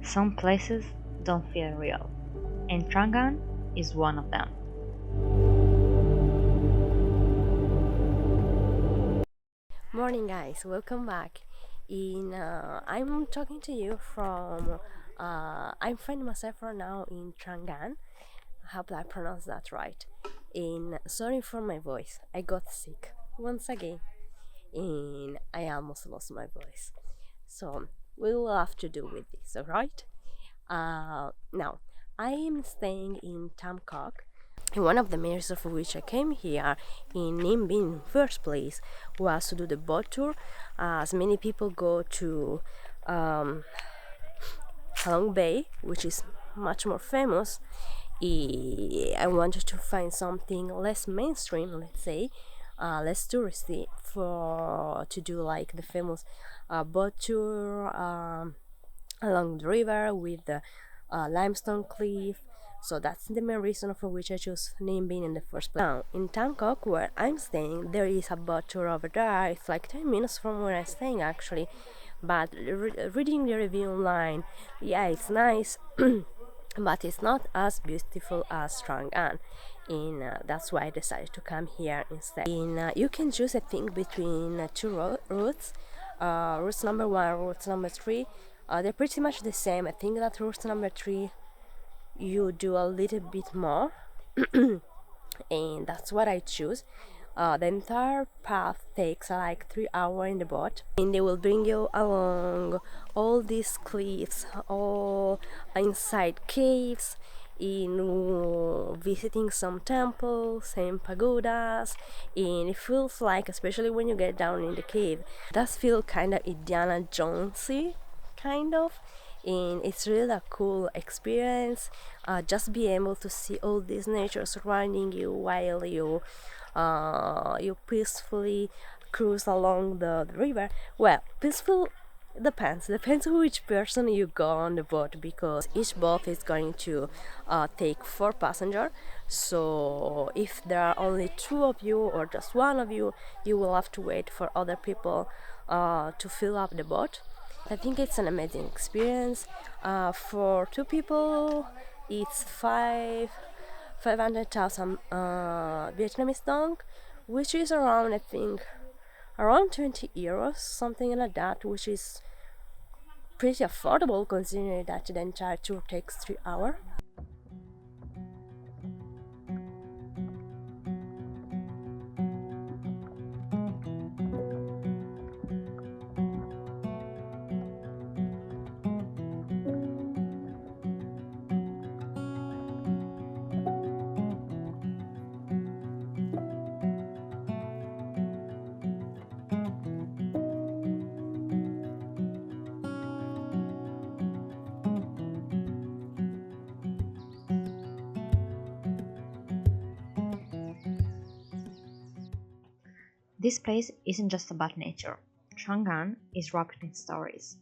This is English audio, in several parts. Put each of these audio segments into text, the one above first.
Some places don't feel real, and Trangan is one of them. Morning, guys. Welcome back. I'm talking to you from. I'm finding myself right now in Trangan. I hope I pronounced that right. Sorry for my voice. I got sick once again, and I almost lost my voice. So we will have to do with this, alright? Now I am staying in Tam Coc. One of the main reasons for which I came here in Ninh Binh in the first place was to do the boat tour. As many people go to Halong Bay, which is much more famous, I wanted to find something less mainstream, let's say, less touristy for to do like the famous boat tour along the river with the limestone cliff. So that's the main reason for which I chose Ninh Binh in the first place. Now, in Tam Coc, where I'm staying, there is a boat tour over there. It's like 10 minutes from where I'm staying, actually. But reading the review online, yeah, it's nice, but it's not as beautiful as Trang An. That's why I decided to come here instead. You can choose, I think, between two routes. Routes number 1, routes number 3. They're pretty much the same. I think that route number 3 you do a little bit more, and that's what I choose. The entire path takes like 3 hours in the boat, and they will bring you along all these cliffs, all inside caves, in visiting some temples and pagodas, and it feels like, especially when you get down in the cave, it does feel kind of Indiana Jonesy, kind of. And it's really a cool experience, just be able to see all this nature surrounding you while you peacefully cruise along the river. Well, peaceful depends on which person you go on the boat, because each boat is going to take 4 passengers. So if there are only 2 of you or just 1 of you, you will have to wait for other people to fill up the boat. I think it's an amazing experience. For 2 people, it's 500,000 Vietnamese dong, which is around, I think, around 20 euros, something like that, which is pretty affordable considering that the entire tour takes 3 hours. This place isn't just about nature. Trangan is wrapped in stories.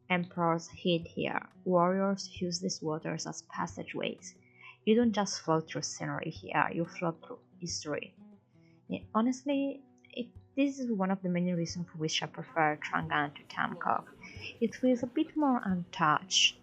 Emperors hid here, warriors used these waters as passageways. You don't just float through scenery here, you float through history. Yeah, honestly, this is one of the many reasons for which I prefer Trangan to Tam Coc. It feels a bit more untouched.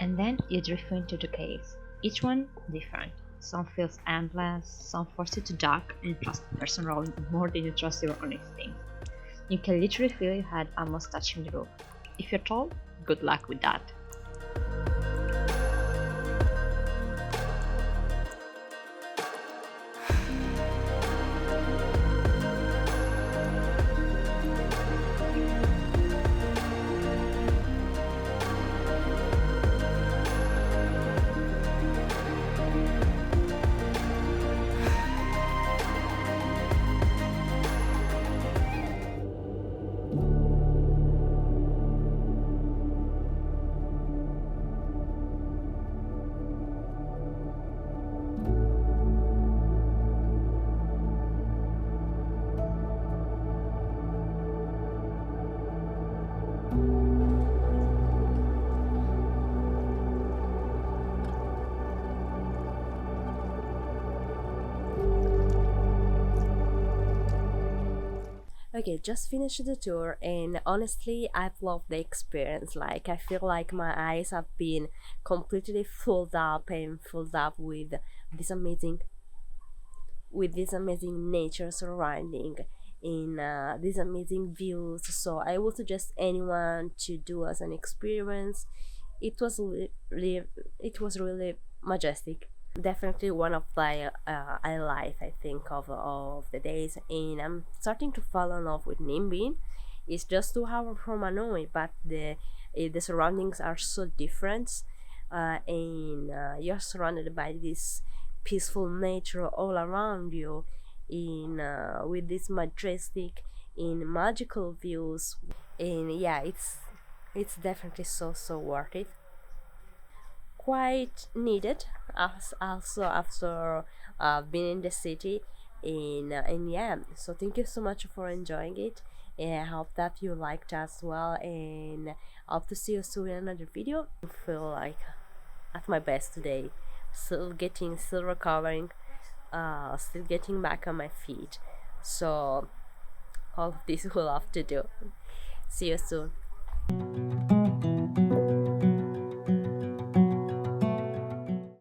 And then you drift into the caves, each one different. Some feels endless, some force you to duck and trust the person rolling more than you trust your own instinct. You can literally feel your head almost touching the roof. If you're tall, good luck with that. Okay, just finished the tour, and honestly, I've loved the experience. Like, I feel like my eyes have been completely filled up this amazing this amazing nature surrounding in these amazing views. So I would suggest anyone to do as an experience. It was really majestic. Definitely one of the highlight, I think, of the days. And I'm starting to fall in love with Nimbin. It's just 2 hours from Hanoi, but the surroundings are so different, and you're surrounded by this peaceful nature all around you, in with this majestic in magical views. And yeah, it's definitely so worth it, quite needed as also after being in the city. And yeah, so thank you so much for enjoying it, and I hope that you liked as well, and I hope to see you soon in another video. I feel like at my best today, still recovering, still getting back on my feet. So all of this we'll have to do. See you soon.